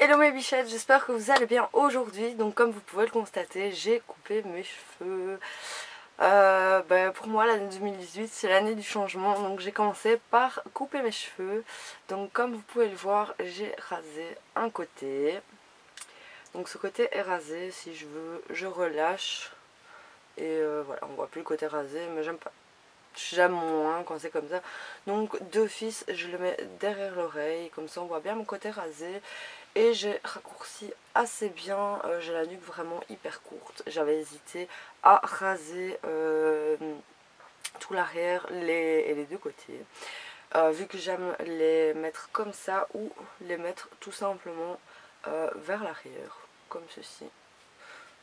Hello mes bichettes, j'espère que vous allez bien aujourd'hui. Donc comme vous pouvez le constater, j'ai coupé mes cheveux. Pour moi l'année 2018 c'est l'année du changement, donc j'ai commencé par couper mes cheveux. Donc comme vous pouvez le voir, j'ai rasé un côté. Donc ce côté est rasé, si je veux je relâche. Et voilà, on voit plus le côté rasé, mais j'aime pas. J'aime moins quand c'est comme ça. Donc d'office je le mets derrière l'oreille, comme ça on voit bien mon côté rasé. Et j'ai raccourci assez bien, j'ai la nuque vraiment hyper courte. J'avais hésité à raser tout l'arrière et les deux côtés. Vu que j'aime les mettre comme ça ou les mettre tout simplement vers l'arrière, comme ceci.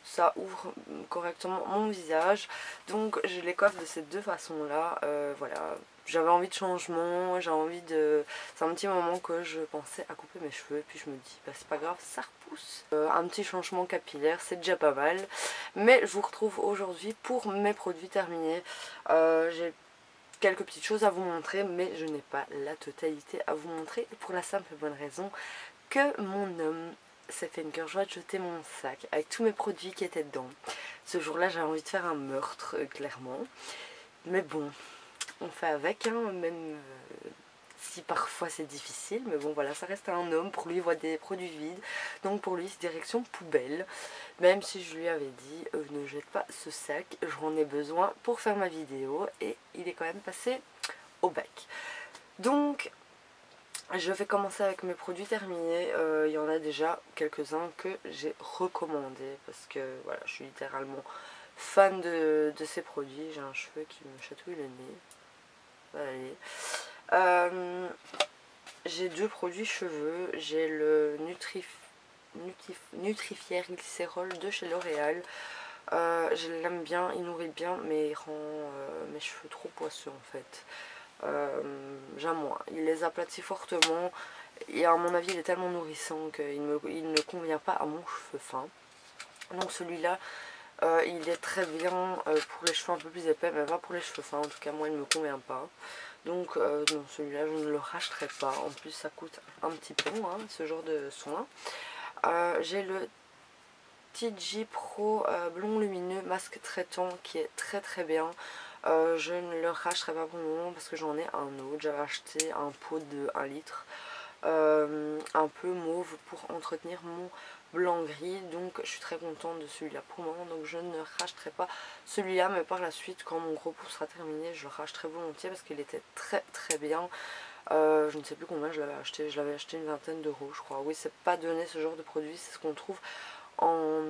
Ça ouvre correctement mon visage, donc je les coiffe de ces deux façons là. Voilà, j'avais envie de changement, j'ai envie de... C'est un petit moment que je pensais à couper mes cheveux et puis je me dis bah c'est pas grave, ça repousse. Un petit changement capillaire c'est déjà pas mal, mais je vous retrouve aujourd'hui pour mes produits terminés. J'ai quelques petites choses à vous montrer, mais je n'ai pas la totalité à vous montrer pour la simple et bonne raison que mon homme s'est fait une cœur joie de jeter mon sac avec tous mes produits qui étaient dedans. Ce jour-là, j'avais envie de faire un meurtre, clairement. Mais bon, on fait avec, hein, même si parfois c'est difficile. Mais bon, voilà, ça reste un homme. Pour lui, il voit des produits vides. Donc pour lui, c'est direction poubelle. Même si je lui avais dit, ne jette pas ce sac, j'en ai besoin pour faire ma vidéo. Et il est quand même passé au bac. Donc... je vais commencer avec mes produits terminés. Il y en a déjà quelques-uns que j'ai recommandés parce que voilà, je suis littéralement fan de ces produits. J'ai un cheveu qui me chatouille le nez. Allez. J'ai deux produits cheveux. J'ai le Nutrifier Glycérol de chez L'Oréal. Je l'aime bien, il nourrit bien, mais il rend mes cheveux trop poisseux en fait. J'aime moins. Il les aplatit fortement et à mon avis il est tellement nourrissant qu'il ne convient pas à mon cheveu fin. Donc celui-là il est très bien pour les cheveux un peu plus épais, mais pas pour les cheveux fins. En tout cas moi il ne me convient pas. Donc non, celui-là je ne le racheterai pas. En plus ça coûte un petit peu hein, ce genre de soin. J'ai le TG Pro blond lumineux masque traitant qui est très très bien. Je ne le racheterai pas pour le moment parce que j'en ai un autre. J'avais acheté un pot de 1 litre un peu mauve pour entretenir mon blanc gris, donc je suis très contente de celui-là pour le moment, donc je ne racheterai pas celui-là, mais par la suite quand mon gros pot sera terminé je le racheterai volontiers parce qu'il était très très bien. Je ne sais plus combien je l'avais acheté une vingtaine d'euros je crois. Oui, c'est pas donné ce genre de produit, c'est ce qu'on trouve en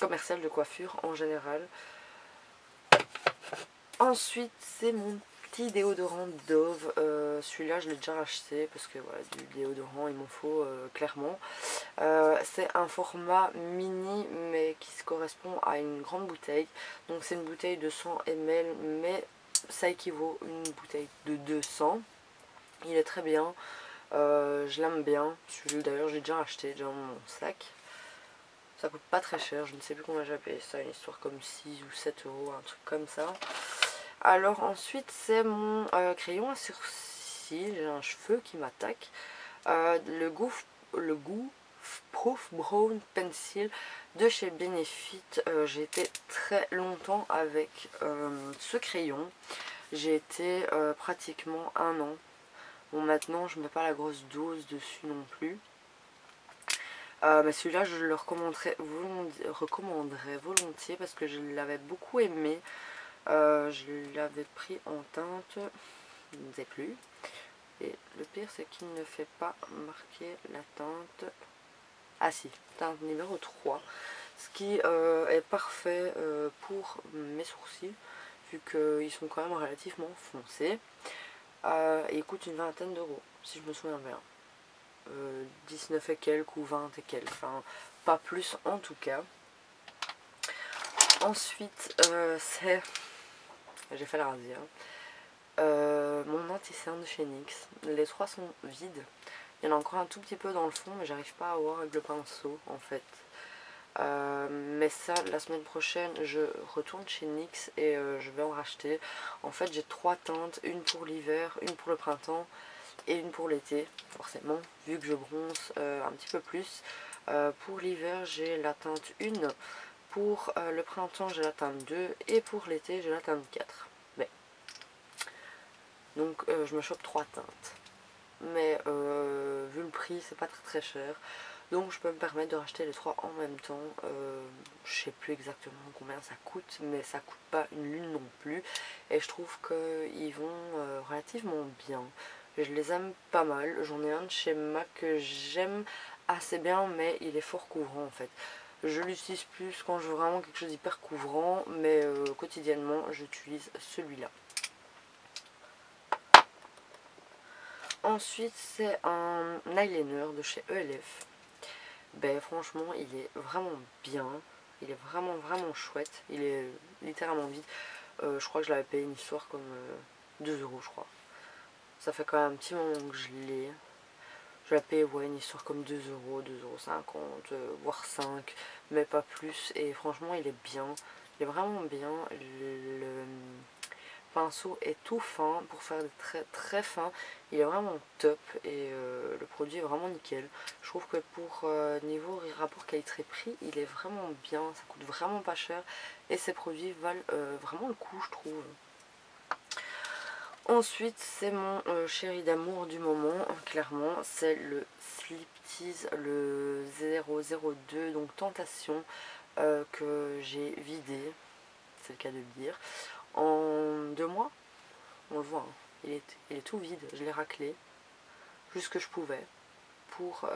commercial de coiffure en général. Ensuite c'est mon petit déodorant Dove. Celui-là je l'ai déjà racheté parce que voilà, du déodorant il m'en faut clairement. C'est un format mini mais qui se correspond à une grande bouteille. Donc c'est une bouteille de 100 ml mais ça équivaut à une bouteille de 200. Il est très bien, je l'aime bien. Celui d'ailleurs j'ai déjà acheté dans mon sac. Ça coûte pas très cher, je ne sais plus combien j'ai payé ça, une histoire comme 6 ou 7 euros, un truc comme ça. Alors ensuite c'est mon crayon à sourcils, j'ai un cheveu qui m'attaque. Le goût Proof Brown Pencil de chez Benefit. J'ai été très longtemps avec ce crayon. J'ai été pratiquement 1 an. Bon maintenant je mets pas la grosse dose dessus non plus. Mais celui-là je le recommanderais volontiers parce que je l'avais beaucoup aimé. Je l'avais pris en teinte, je ne sais plus. Et le pire c'est qu'il ne fait pas marquer la teinte. Ah si, teinte numéro 3. Ce qui est parfait pour mes sourcils, vu qu'ils sont quand même relativement foncés. Et il coûte une vingtaine d'euros, si je me souviens bien. 19 et quelques ou 20 et quelques, enfin pas plus en tout cas. Ensuite c'est... j'ai fait la razzia. Mon anti-cerne de chez NYX. Les 3 sont vides. Il y en a encore un tout petit peu dans le fond, mais j'arrive pas à voir avec le pinceau en fait. Mais ça, la semaine prochaine, je retourne chez NYX et je vais en racheter. En fait, j'ai 3 teintes, une pour l'hiver, une pour le printemps et une pour l'été, forcément, vu que je bronze un petit peu plus. Pour l'hiver, j'ai la teinte 1, pour le printemps, j'ai la teinte 2, et pour l'été, j'ai la teinte 4. Mais, donc, je me chope 3 teintes. Mais vu le prix, c'est pas très cher. Donc je peux me permettre de racheter les 3 en même temps. Je sais plus exactement combien ça coûte, mais ça coûte pas une lune non plus. Et je trouve qu'ils vont relativement bien. Je les aime pas mal. J'en ai un de chez MAC que j'aime assez bien, mais il est fort couvrant en fait. Je l'utilise plus quand je veux vraiment quelque chose d'hyper couvrant, mais quotidiennement j'utilise celui-là. Ensuite c'est un eyeliner de chez ELF. Ben franchement il est vraiment bien, il est vraiment chouette, il est littéralement vide. Je crois que je l'avais payé une histoire comme 2 € je crois. Ça fait quand même un petit moment que je l'ai. Je l'ai payé ouais, une histoire comme 2 €, 2,50 €, voire 5, mais pas plus. Et franchement il est bien, il est vraiment bien. Le pinceau est tout fin pour faire des traits très fins, il est vraiment top et le produit est vraiment nickel. Je trouve que pour niveau rapport qualité-prix il est vraiment bien, ça coûte vraiment pas cher et ces produits valent vraiment le coup je trouve. Ensuite c'est mon chéri d'amour du moment, clairement c'est le Slip Tease, le 002 donc Tentation, que j'ai vidé, c'est le cas de le dire, en 2 mois. On le voit, hein. Il est tout vide, je l'ai raclé, juste ce que je pouvais, pour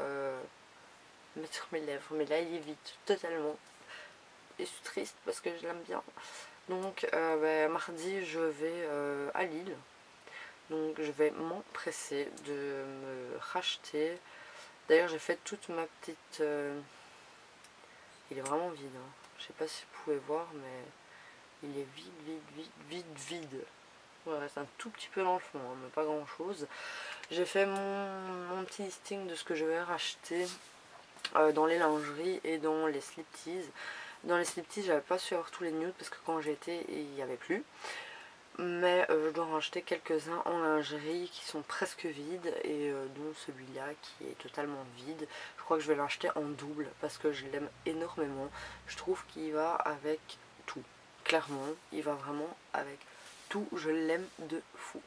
mettre sur mes lèvres. Mais là il est vide, totalement. Et je suis triste parce que je l'aime bien. Donc mardi je vais à Lille. Donc je vais m'empresser de me racheter. D'ailleurs j'ai fait toute ma petite... Il est vraiment vide, hein. Je sais pas si vous pouvez voir mais il est vide. Il reste un tout petit peu dans le fond, hein, mais pas grand chose. J'ai fait mon petit listing de ce que je vais racheter dans les lingeries et dans les slip tees. Dans les slip tees, j'avais pas su avoir tous les nudes parce que quand j'étais, il n'y avait plus. Mais je dois en racheter quelques-uns en lingerie qui sont presque vides et dont celui-là qui est totalement vide. Je crois que je vais l'acheter en double parce que je l'aime énormément. Je trouve qu'il va avec tout. Clairement, il va vraiment avec tout. Je l'aime de fou.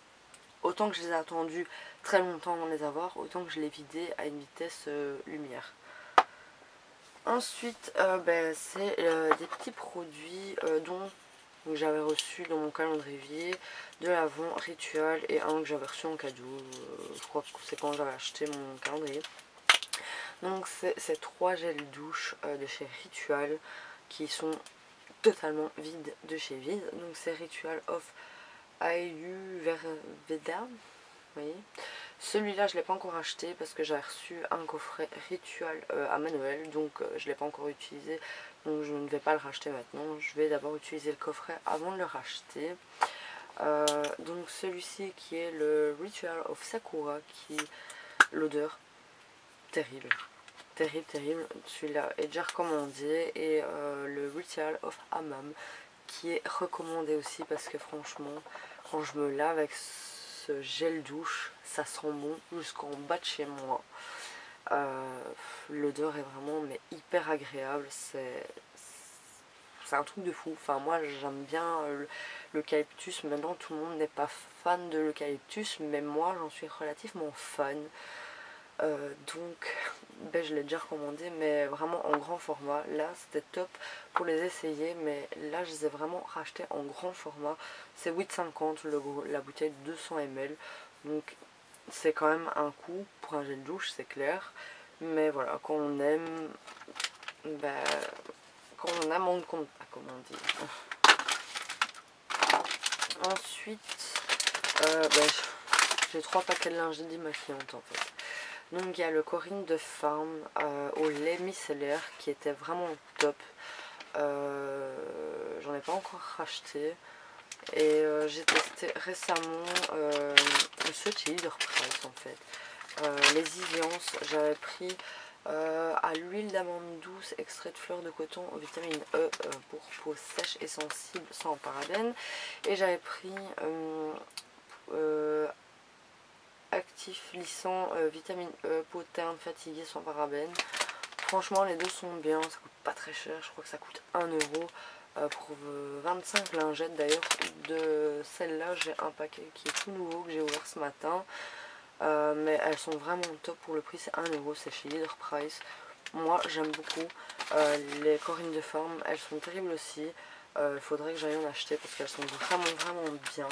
Autant que je les ai attendus très longtemps avant de les avoir, autant que je les vidés à une vitesse lumière. Ensuite, c'est des petits produits dont j'avais reçu dans mon calendrier, de l'Avent, Ritual et un que j'avais reçu en cadeau. Je crois que c'est quand j'avais acheté mon calendrier. Donc c'est ces 3 gels douche de chez Ritual qui sont totalement vides de chez Vide. Donc c'est Ritual of Ayurveda. Vous voyez, celui-là je ne l'ai pas encore acheté parce que j'ai reçu un coffret Ritual à ma Noël, donc je ne l'ai pas encore utilisé, donc je ne vais pas le racheter maintenant. Je vais d'abord utiliser le coffret avant de le racheter. Donc celui-ci qui est le Ritual of Sakura, qui l'odeur terrible, terrible, celui-là est déjà recommandé, et le Ritual of Hammam qui est recommandé aussi parce que franchement quand je me lave avec ce gel douche ça sent bon jusqu'en bas de chez moi. L'odeur est vraiment mais hyper agréable, c'est un truc de fou. Enfin moi j'aime bien l'eucalyptus. Maintenant tout le monde n'est pas fan de l'eucalyptus, mais moi j'en suis relativement fan. Donc je l'ai déjà recommandé, mais vraiment en grand format. Là c'était top pour les essayer, mais là je les ai vraiment rachetés en grand format. C'est 8,50 la bouteille de 200 ml, donc c'est quand même un coût pour un gel douche, c'est clair. Mais voilà, quand on aime, on ne compte pas, comme on dit. Ensuite j'ai 3 paquets de lingerie démaquillante en fait. Donc il y a le Corinne de Farm au lait micellaire qui était vraiment top. J'en ai pas encore racheté. Et j'ai testé récemment ceux de chez Leader Price en fait. Les Eviance, j'avais pris à l'huile d'amande douce, extrait de fleurs de coton, vitamine E pour peau sèche et sensible sans parabènes. Et j'avais pris actif lissant vitamine E, peau terne, fatiguée sans parabènes. Franchement les deux sont bien, ça coûte pas très cher, je crois que ça coûte 1 euro pour 25 lingettes. D'ailleurs de celle-là j'ai un paquet qui est tout nouveau que j'ai ouvert ce matin. Mais elles sont vraiment top pour le prix, c'est 1 euro, c'est chez Leader Price. Moi j'aime beaucoup. Les Corinne de Forme, elles sont terribles aussi. Il faudrait que j'aille en acheter parce qu'elles sont vraiment bien.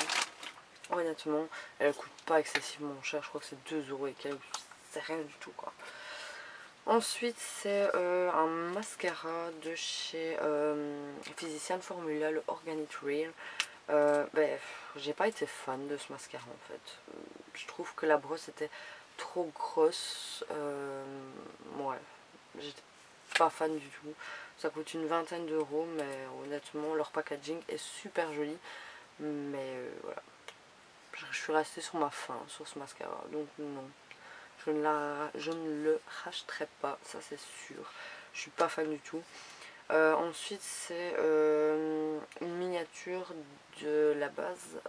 Honnêtement, elles coûtent pas excessivement cher, je crois que c'est 2 euros et quelques, c'est rien du tout quoi. Ensuite c'est un mascara de chez Physician Formula, le Organic Real. J'ai pas été fan de ce mascara en fait. Je trouve que la brosse était trop grosse. Ouais, j'étais pas fan du tout. Ça coûte une vingtaine d'euros, mais honnêtement leur packaging est super joli. Mais voilà, je suis restée sur ma faim sur ce mascara, donc non. Je ne le rachèterai pas, ça c'est sûr. Je suis pas fan du tout. Ensuite c'est une miniature de la base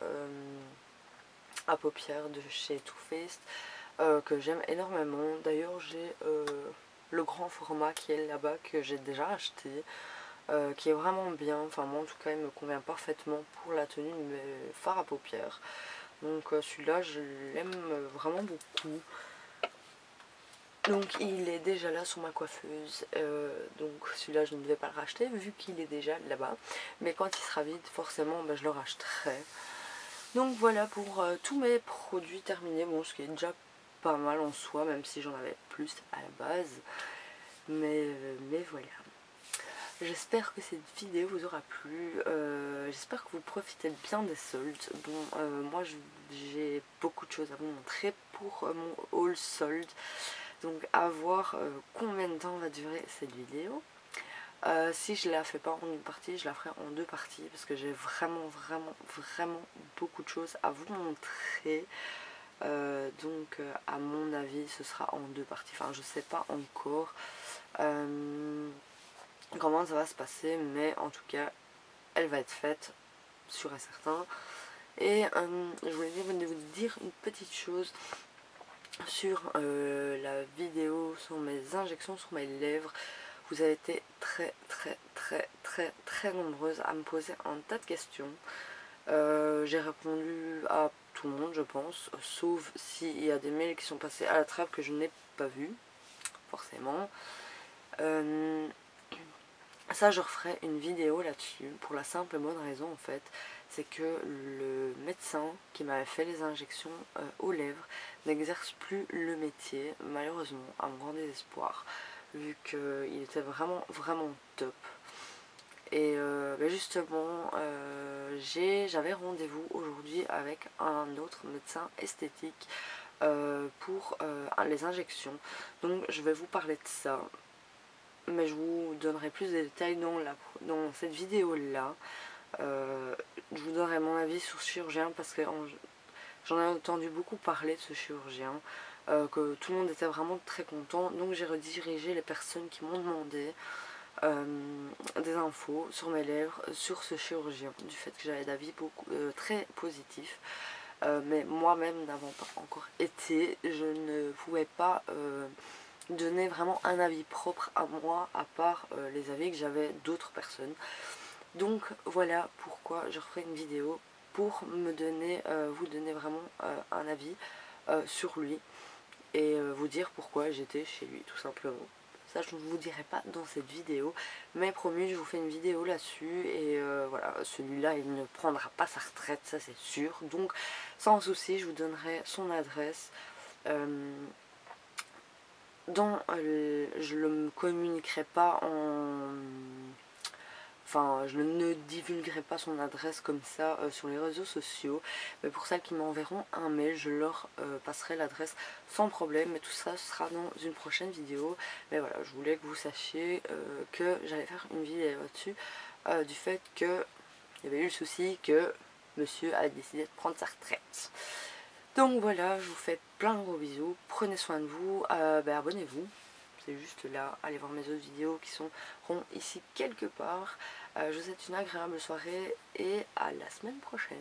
à paupières de chez Too Faced que j'aime énormément. D'ailleurs j'ai le grand format qui est là-bas que j'ai déjà acheté, qui est vraiment bien. Enfin moi en tout cas il me convient parfaitement pour la tenue de mes fards à paupières. Donc celui-là je l'aime vraiment beaucoup. Donc il est déjà là sur ma coiffeuse, donc celui-là je ne vais pas le racheter vu qu'il est déjà là-bas. Mais quand il sera vide forcément je le racheterai. Donc voilà pour tous mes produits terminés, bon ce qui est déjà pas mal en soi même si j'en avais plus à la base. Mais voilà. J'espère que cette vidéo vous aura plu, j'espère que vous profitez bien des soldes. Bon moi j'ai beaucoup de choses à vous montrer pour mon haul solde. Donc à voir combien de temps va durer cette vidéo. Si je la fais pas en une partie, je la ferai en deux parties parce que j'ai vraiment beaucoup de choses à vous montrer. Donc à mon avis ce sera en deux parties. Enfin je sais pas encore comment ça va se passer, mais en tout cas elle va être faite, sûr et certain. Et je voulais vous dire une petite chose sur la vidéo sur mes injections sur mes lèvres. Vous avez été très nombreuses à me poser un tas de questions. J'ai répondu à tout le monde je pense, sauf s'il y a des mails qui sont passés à la trappe que je n'ai pas vu forcément. Ça je referai une vidéo là-dessus pour la simple et bonne raison en fait, c'est que le médecin qui m'avait fait les injections aux lèvres n'exerce plus le métier malheureusement, à mon grand désespoir, vu qu'il était vraiment top. Et justement j'avais rendez-vous aujourd'hui avec un autre médecin esthétique pour les injections, donc je vais vous parler de ça. Mais je vous donnerai plus de détails dans cette vidéo là. Je vous donnerai mon avis sur ce chirurgien parce que j'en ai entendu beaucoup parler de ce chirurgien, que tout le monde était vraiment très content. Donc j'ai redirigé les personnes qui m'ont demandé des infos sur mes lèvres, sur ce chirurgien, du fait que j'avais d'avis très positifs. Mais moi-même n'avant pas encore été, je ne pouvais pas donner vraiment un avis propre à moi à part les avis que j'avais d'autres personnes. Donc voilà pourquoi je referai une vidéo pour me donner, vous donner vraiment un avis sur lui et vous dire pourquoi j'étais chez lui tout simplement. Ça je ne vous dirai pas dans cette vidéo, mais promis je vous fais une vidéo là-dessus. Et voilà, celui-là il ne prendra pas sa retraite, ça c'est sûr, donc sans souci je vous donnerai son adresse. Je ne communiquerai pas enfin je ne divulguerai pas son adresse comme ça sur les réseaux sociaux, mais pour celles qui m'enverront un mail je leur passerai l'adresse sans problème. Mais tout ça sera dans une prochaine vidéo. Mais voilà, je voulais que vous sachiez que j'allais faire une vidéo là-dessus, du fait que il y avait eu le souci que monsieur a décidé de prendre sa retraite. Donc voilà, je vous fais plein de gros bisous, prenez soin de vous, abonnez-vous, c'est juste là, allez voir mes autres vidéos qui seront ici quelque part. Je vous souhaite une agréable soirée et à la semaine prochaine.